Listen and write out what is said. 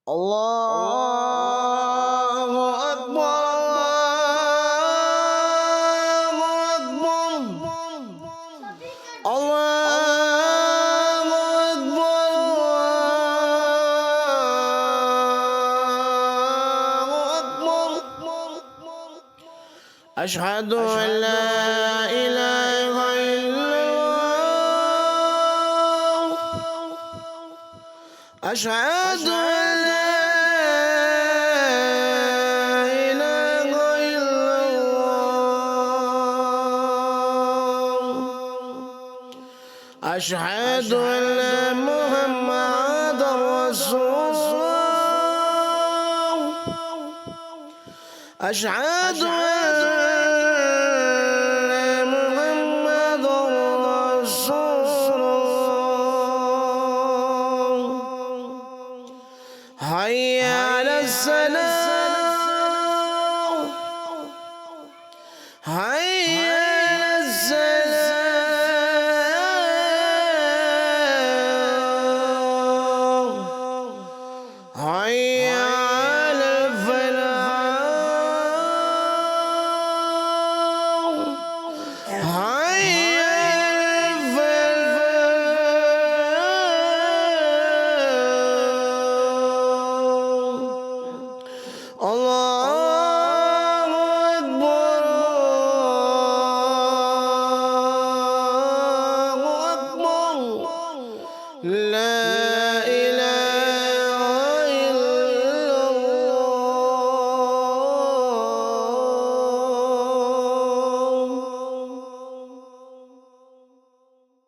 الله أكبر الله أكبر الله أكبر أشهد أن لا إله إلا الله أشهد أن لا إله إلا الله أشهد أن محمدا رسول الله أشهد أن محمدا رسول الله حي على السلام حي على السلام حي على الفلاح حي على الفلاح الله أكبر الله أكبر لا